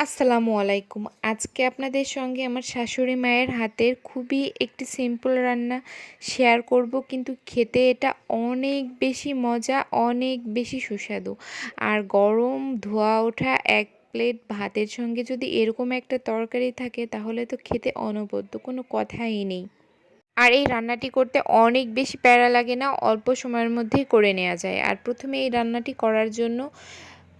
আসসালামু আলাইকুম। আজকে আপনাদের সঙ্গে আমার শাশুড়ি মায়ের হাতের খুবই একটি সিম্পল রান্না শেয়ার করব, কিন্তু খেতে এটা অনেক বেশি মজা, অনেক বেশি সুস্বাদু। আর গরম ধোয়া ওঠা এক প্লেট ভাতের সঙ্গে যদি এরকম একটা তরকারি থাকে তাহলে তো খেতে অনবদ্য, কোনো কথাই নেই। আর এই রান্নাটি করতে অনেক বেশি প্যারা লাগে না, অল্প সময়ের মধ্যেই করে নেওয়া যায়। আর প্রথমে এই রান্নাটি করার জন্য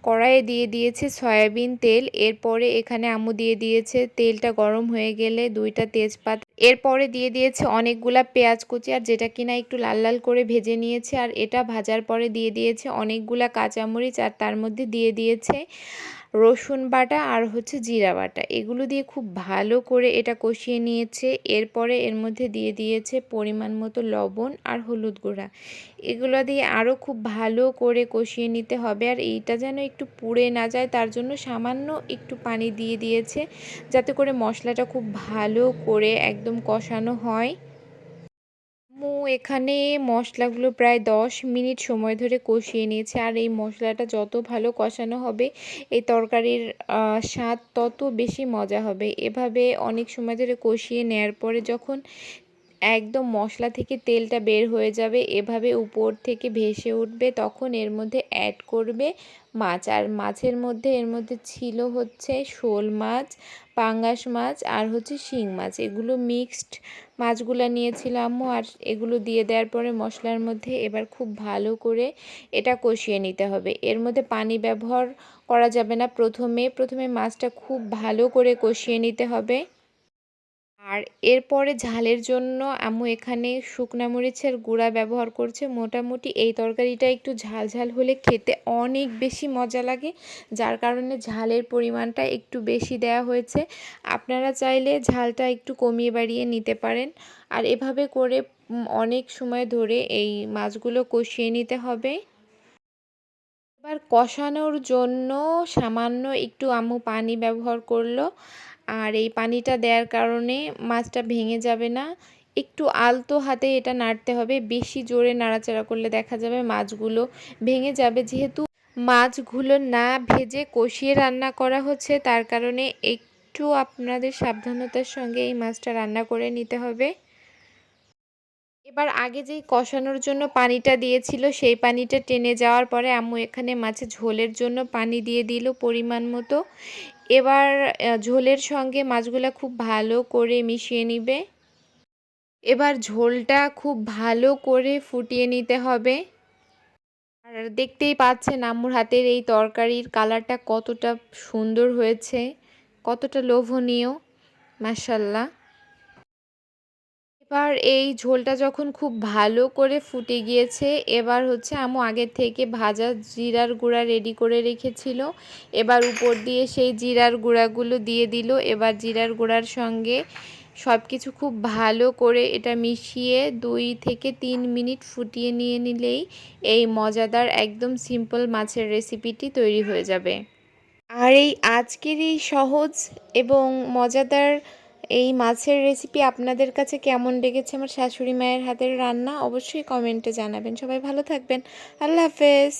কড়াইয়ে দিয়ে দিয়েছে সয়াবিন তেল। এরপরে এখানে আম্মু দিয়ে দিয়েছে, তেলটা গরম হয়ে গেলে 2টা তেজপাত, এরপরে দিয়ে দিয়েছে অনেকগুলা পেঁয়াজ কুচি, আর যেটা কিনা একটু লাল লাল করে ভেজে নিয়েছে। আর এটা ভাজার পরে দিয়ে দিয়েছে অনেকগুলা কাঁচামরিচ, আর তার মধ্যে দিয়ে দিয়েছে রসুন বাটা আর জিরা বাটা। এগুলো দিয়ে খুব ভালো করে এটা কষিয়ে নিয়েছে। এরপরে এর মধ্যে দিয়ে দিয়েছে পরিমাণ মতো লবণ আর হলুদ গুঁড়া। এগুলো দিয়ে আরও খুব ভালো করে কষিয়ে নিতে হবে। আর এইটা যেন একটু পুড়ে না যায় তার জন্য সামান্য একটু পানি দিয়ে দিয়েছে, যাতে করে মশলাটা খুব ভালো করে একদম কষানো হয়। এখানে মশলাগুলো প্রায় 10 মিনিট সময় ধরে কষিয়ে নিয়েছে। আর এই মশলাটা যত ভালো কষানো হবে এই তরকারির স্বাদ তত বেশি মজা হবে। এভাবে অনেক সময় ধরে কষিয়ে নেয়ার পরে যখন একদম মশলা থেকে তেলটা বের হয়ে যাবে, এভাবে উপর থেকে ভেসে উঠবে, তখন এর মধ্যে অ্যাড করবে মাছ। আর মাছের মধ্যে এর মধ্যে ছিল শোল মাছ, পাঙ্গাস মাছ আর শিং মাছ। এগুলো মিক্সড মাছগুলো নিয়েছিল আম্মু। আর এগুলো দিয়ে দেওয়ার পরে মশলার মধ্যে এবার খুব ভালো করে এটা কষিয়ে নিতে হবে। এর মধ্যে পানি ব্যবহার করা যাবে না। প্রথমে মাছটা খুব ভালো করে কষিয়ে নিতে হবে। আর এরপরে ঝালের জন্য আম্মু এখানে শুকনা মরিচের গুঁড়া ব্যবহার করছে। মোটামুটি এই তরকারিটা একটু ঝাল ঝাল হলে খেতে অনেক বেশি মজা লাগে, যার কারণে ঝালের পরিমাণটা একটু বেশি দেয়া হয়েছে। আপনারা চাইলে ঝালটা একটু কমিয়ে বাড়িয়ে নিতে পারেন। আর এভাবে করে অনেক সময় ধরে এই মাছগুলো কষিয়ে নিতে হবে। এবার কষানোর জন্য সামান্য একটু আম্মু পানি ব্যবহার করলো। আর এই পানিটা দেওয়ার কারণে মাছটা ভেঙে যাবে না। একটু আলতো হাতে এটা নাড়তে হবে, বেশি জোরে নাড়াচাড়া করলে দেখা যাবে মাছগুলো ভেঙে যাবে। যেহেতু মাছগুলো না ভেজে কষিয়ে রান্না করা হচ্ছে, তার কারণে একটু আপনাদের সাবধানতার সঙ্গে এই মাছটা রান্না করে নিতে হবে। এবার আগে যেই কষানোর জন্য পানিটা দিয়েছিল সেই পানিটা টেনে যাওয়ার পরে আম্মু এখানে মাছের ঝোলের জন্য পানি দিয়ে দিল পরিমাণ মতো। এবার ঝোলের সঙ্গে মাছগুলো খুব ভালো করে মিশিয়ে নিবে। এবার ঝোলটা খুব ভালো করে ফুটিয়ে নিতে হবে। আর দেখতেই পাচ্ছেন আম্মুর হাতের এই তরকারির কালারটা কতটা সুন্দর হয়েছে, কতটা লোভনীয়, মাশাআল্লাহ। এবার এই ঝোলটা যখন খুব ভালো করে ফুটে গিয়েছে, এবার আম্মু আগের থেকে ভাজা জিরার গুঁড়া রেডি করে রেখেছিল। এবার উপর দিয়ে সেই জিরার গুঁড়াগুলো দিয়ে দিল। এবার জিরার গুঁড়ার সঙ্গে সব কিছু খুব ভালো করে এটা মিশিয়ে 2 থেকে 3 মিনিট ফুটিয়ে নিয়ে নিলেই এই মজাদার একদম সিম্পল মাছের রেসিপিটি তৈরি হয়ে যাবে। আর এই আজকের এই সহজ এবং মজাদার এই মাছের রেসিপি আপনাদের কাছে কেমন লেগেছে আমার শাশুড়ি মায়ের হাতের রান্না অবশ্যই কমেন্টে জানাবেন। সবাই ভালো থাকবেন। আল্লাহ হাফেজ।